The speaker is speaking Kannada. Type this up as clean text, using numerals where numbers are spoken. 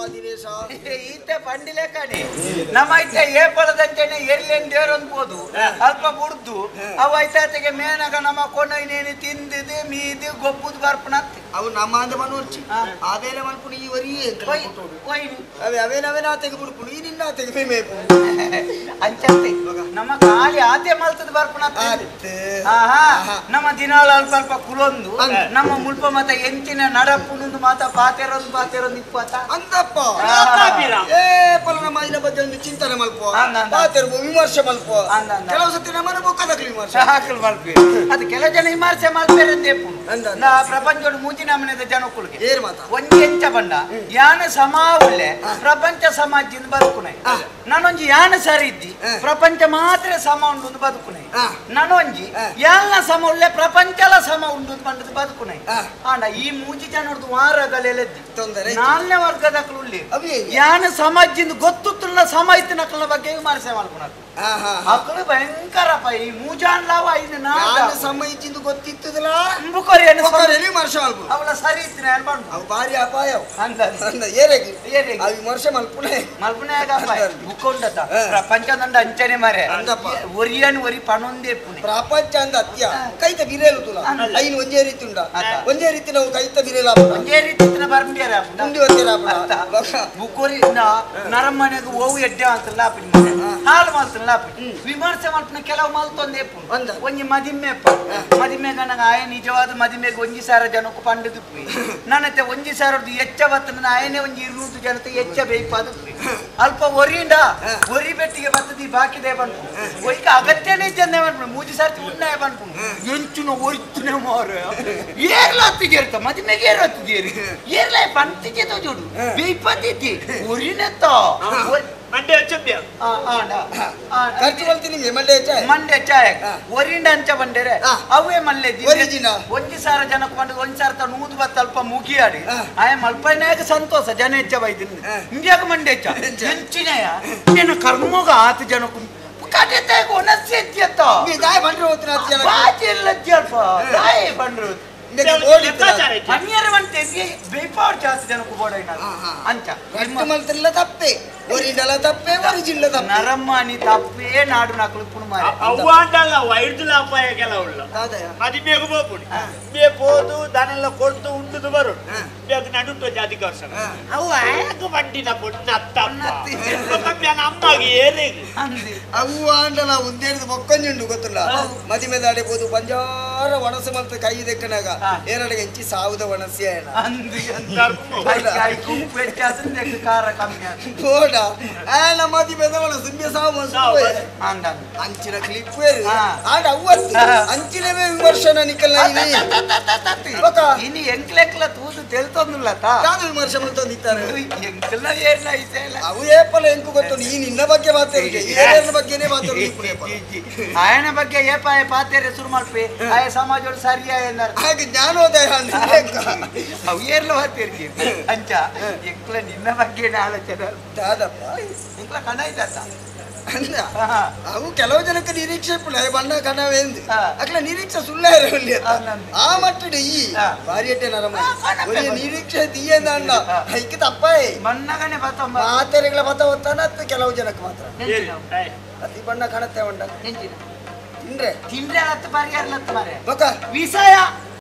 ದಿನೇಶ ಈತೆ ಪಂಡಿಲೆ ಕಣಿ ನಮ್ಮ ಐತೆ ಏಪಳದಂಚನೆ ಎರ್ಲೆನ್ ದೇವ್ರ ಅನ್ಬೋದು ಅಲ್ಪ ಬುಡ್ದು ಅವು ಐತಾತೆಗೆ ಮೇನಗ ನಮ್ಮ ಕೊನೈನೇನಿ ತಿಂದಿದೆ ಮೀದಿ ಗೊಬ್ಬುದು ಬರ್ಪಣ ಅವು ನಮ್ಮ ಅಂದ ಮನೋರ್ಚಿ ಅವೇಲೆ ಮಲ್ಪುಣ ಈ ವರಿ ಅವೇನಾ ತೆಗೆಬಿಡ್ಪುಣ ಈ ನಿನ್ನ ತೆಗೆಬೇಕು ಅಂಚಂತೆ ನಮ್ಮ ಖಾಲಿ ಆತೆ ಮಲ್ತದ ಬರ್ಪಣ ನಮ್ಮ ದಿನಾಳ ಅಲ್ಪ ಅಲ್ಪ ಕುಲೊಂದು ನಮ್ಮ ಮುಲ್ಪ ಮತ ಎಂಚಿನ ನಡಪುಣಂದು ಮಾತ ಪಾತೆರೊಂದು ಇಪ್ಪತ್ತ ಅಂದಪ್ಪ ಏ ಪಲ ನಮ್ಮ ಐನ ಬಗ್ಗೆ ಒಂದು ಚಿಂತನೆ ಮಲ್ಪ ಪಾತೆರ್ಬು ವಿಮರ್ಶೆ ಮಲ್ಪ ಕೆಲವು ಸತಿ ನಮ್ಮನ ಬೊಕ್ಕದಕ್ಲಿ ವಿಮರ್ಶೆ ಹಾಕಲ್ ಮಲ್ಪಿ ಅದು ಕೆಲ ಜನ ವಿಮರ್ಶೆ ಮಲ್ಪೇರೆ ದೇಪು ನಾ ಪ್ರಪಂಚದ ಮೂಚಿನ ಮನೆದ ಜನಕ್ಕುಳಿಗೆ ಏರ್ ಮಾತ ಒಂಜಿ ಎಂಚ ಬಂಡ ಯಾನ ಸಮಾ ಉಳ್ಳೆ ಪ್ರಪಂಚ ಸಮಾಜದಿಂದ ಬದುಕುನೆ ನಾನೊಂಜಿ ಯಾನ ಸರಿ ಇದ್ದಿ ಪ್ರಪಂಚ ಮಾತ್ರ ಸಮ ಉಂಡು ಬದುಕುನೆ ನಾನೊಂಜಿ ಯಾನ ಸಮ ಉಳ್ಳೆ ಪ್ರಪಂಚಲ ಸಮ ಉಂಡು ಬಂದದ್ದು ಬದುಕುನೆ ಆಂಡ ಈ ಮೂಜಿ ಜನರದು ವಾರಗಲೆದ್ದಿ ತೊಂದರೆ ನಾಲ್ನೇ ವರ್ಗದ ಉಳ್ಳಿ ಯಾನ ಸಮಾಜದಿಂದ ಗೊತ್ತುತ್ತಿಲ್ಲ ಸಮಾಜದ ನಕಲ ಬಗ್ಗೆ ವಿಮರ್ಶೆ ಮಾಡ್ಕೊಳಕ್ ಮಕ್ಕಳು ಭಯಂಕರಪ್ಪ ಈ ಮೂಜಾನ್ಲಾವ ಐದು ನಾನು ಸಮಾಜದಿಂದ ಗೊತ್ತಿತ್ತದಲ್ಲ ವಿಮರ್ಶೆ ಮಲ್ಪ ಅವಳ ಸರಿ ಇತ್ತು ಅನ್ಬಂಡು ಅವು ಭಾರಿ ಅಪಾಯ ಅಂದ ಏರೇಗಿ ವಿಮರ್ಶೆ ಮಲ್ಪುಣೆ ಬುಕ್ಕೊಂಡತ ಪ್ರಪಂಚದಂಡ ಅಂಚನೆ ಮಾರೆ ಒರಿಯನ್ ಒರಿ ಪಣೊಂದೇ ಪುಣೆ ಪ್ರಪಂಚ ಅಂದ ಅತ್ಯ ಕೈತ ಬಿರೇಲು ತುಲ ಐನ್ ಒಂದೇ ರೀತಿ ಉಂಡ ಒಂದೇ ರೀತಿ ನಾವು ಕೈತ ಬಿರೇಲ ಒಂದೇ ರೀತಿ ಬರ್ಬಿಡ್ಯಾರ ಮುಂದೆ ಒಂದೇರ ಬುಕ್ಕೋರಿ ನರಮ್ಮನೆಗೆ ಓವು ಎಡ್ಡೆ ಅಂತಲ್ಲ ಹಾಲು ಮಾಡ್ತಲ್ಲ ವಿಮರ್ಶೆ ಮಾಡ್ಪುಣ ಕೆಲವು ಮಲ್ತೊಂದೇ ಪುಣ್ ಒಂಜಿ ಮದಿಮೆಪ್ಪ ಮದಿಮೆಗ ನನಗೆ ಆಯ ನಿಜವಾದ ಮದಿಮೆಗೆ ಒಂಜಿ ಸಾರ ಜನಕ್ಕೂ ಪಂಡದು ನನ್ನತ್ತೆ ಒಂಜಿ ಸಾರದ್ದು ಎಚ್ಚ ಬತ್ತ ಆಯನೇ ಒಂಜಿ 200 ಜನತೆ ಎಚ್ಚ ಬೇಯ್ಪಾದು ಅಲ್ಪ ಒರಿಯಿಂದ ಒರಿ ಬೆಟ್ಟಿಗೆ ಬರ್ತದಿ ಬಾಕಿದೆ ಬಂತು ಒಯ್ಕ ಅಗತ್ಯನೇ ಜನ ಬಂದ್ಬಿಡು ಮೂಜಿ ಸಾರ್ತಿ ಉನ್ನಾಯ ಬಂದ್ಬಿಡು ಎಂಚುನ ಒರಿತುನೆ ಮಾರ ಏರ್ಲಾತ್ತಿಗೆ ಇರ್ತ ಮದಿಮೆಗೆ ಏರ್ಲಾತ್ತಿದ್ದೀರಿ ಏರ್ಲಾಯ ಪಂತಿಗೆ ತೋಜೋಡು ಬೇಯ್ಪತ್ತಿದ್ದಿ ಒರಿನೆತ್ತ ಮಂಡ್ಯ ಚಪ್ಯ ಖರ್ಚು ಬಲ್ತೀನಿ ಮಂಡ್ಯ ಚಾಯ ಒರಿಂಡ ಅಂಚ ಬಂಡೇರೆ ಅವೇ ಮಲ್ಲೆ ಒಂಜಿ ಸಾರ ಜನಕ್ಕೆ ಬಂದು ಒಂದ್ ಸಾರ ತ 100 ಬತ್ತ ಅಲ್ಪ ಮುಗಿಯಾಡಿ ಆಯ ಮಲ್ಪನಾಗ ಸಂತೋಷ ಜನ ಹೆಚ್ಚ ಬೈದಿನಿ ಇಂಡಿಯಾಗ ಮಂಡ್ಯ ಹೆಚ್ಚ ಹೆಂಚಿನಯ ನಿನ್ನ ಕರ್ಮೋಗ ಆತ ಜನಕ್ಕೂ ಕಡೆ ಒನಸ್ಸಿ ಎತ್ತಿಯತ್ತ ದಾಯ ಬಂದ್ರೆ ಹೋಗ್ತೀನಿ 10 ಜನ ಬಾಜಿ ಎಲ್ಲ ಅಜ್ಜಲ್ಪ ದಾಯ ಬಂದ್ರು ಬೇಪಾಡ್ ಜಾಸ್ತಿ ಜನಕ್ಕೂ ಬೋಡ ಅಂಚ ಮಲ್ತಿಲ್ಲ ತಪ್ಪೆ ಒರಿಜಿನಲ್ ತಪ್ಪೆ ಒರಿಜಿನಲ್ ತಪ್ಪೆ ನರಮ್ಮನಿ ತಪ್ಪೇ ನಾಡು ನಾಕಲು ಪುಣಮಾರ ಅವ್ವಾಂಡಲ್ಲ ವೈಡ್ದುಲ ಅಪಾಯ ಕೆಲವುಳ್ಳ ಅದು ಬೇಗ ಬೋಪುಡಿ ಬೇ ಪೋದು ದನೆಲ್ಲ ಕೊಡ್ತು ಉಂಡುದು ಬರು ಬೇಗ ನಡುಟ್ಟು ಜಾತಿ ಕರ್ಸ ಅವು ಹೇಗೆ ಬಂಡಿನ ಪುಣ್ಣ ಅಮ್ಮಗೆ ಏರೇಗಿ ಅವ್ವಾಂಡಲ ಉಂದೇಳಿದ ಮೊಕ್ಕೊಂಜುಂಡು ಗೊತ್ತಿಲ್ಲ ಮದಿಮೆ ದಾಡಿಬೋದು ಬಂಜಾರ ಒಣಸು ಮಲ್ತ ಕೈ ದೆಕ್ಕನಾಗ ಏನಾಡಿಗೆ ಹೆಂಚಿ ಸಾವುದ ಒಣಸಿ ಬೋಡ ಆನ ಮದಿಮೆ ಸುಮ್ಮನೆ ಸಾವು ಅಂಚಿನ ಕ್ಲಿಪ್ ಆಡ ಅವ್ವತ್ತು ಅಂಚಿನವೇ ವಿಮರ್ಶನ ನಿಕಲ್ ಇನ್ನು ಎಂಕ್ಲೆಕ್ಲ ತೂದು ತೆಲ್ತೊಂದಿಲ್ಲ ನಾನು ವಿಮರ್ಶೆ ಮಾಡ್ತೊಂದಿದ್ದಾರೆ ಎಂಕ್ಲ ಏರ್ಲ ಐತೆ ಅವು ಏಪಲ ಎಂಕು ಗೊತ್ತು ಈ ನಿನ್ನ ಬಗ್ಗೆ ಮಾತಾಡಿ ಏರಿನ ಬಗ್ಗೆನೇ ಮಾತಾಡಿ ಆಯನ ಬಗ್ಗೆ ಏಪಾಯ ಪಾತೇರೆ ಶುರು ಮಾಡ್ಪಿ ಆಯ ಸಮಾಜ ಸರಿಯಾಯ ಹಾಗೆ ಜ್ಞಾನೋದಯ ಅವು ಏರ್ಲ ಮಾತೇರ್ತಿ ಅಂಚ ಎಂಕ್ಲ ನಿನ್ನ ಬಗ್ಗೆ ಆಲೋಚನೆ ಎಂಕ್ಲ ಕಣ ಇದ್ದ ಅವು ಕೆಲವು ಜನಕ್ಕೆ ನಿರೀಕ್ಷೆ ಬಣ್ಣ ಕಣವೇಂದು ಅಕ್ಲ ನಿರೀಕ್ಷೆ ಸುಳ್ಳ ಆ ಮಟ್ಟದ ಈ ಬಾರಿಯಟ್ಟೆ ನರಮ ನಿರೀಕ್ಷೆ ತೀಯಂದ ಅಣ್ಣ ಐಕೆ ತಪ್ಪಾಯ್ ಬಣ್ಣಗನೆ ಮಾತೆರೆಗಳ ಬತ್ತ ಹೊತ್ತಾನ ಕೆಲವು ಜನಕ್ಕೆ ಮಾತ್ರ ಅತಿ ಬಣ್ಣ ಕಾಣುತ್ತೆ ಉಂಡ ತಿಂದ್ರೆ ತಿಂದ್ರೆ ಹತ್ತು ಬಾರಿ ಯಾರ್ಲತ್ತು ಮಾರೆ ಬೊಕ್ಕ ವಿಷಯ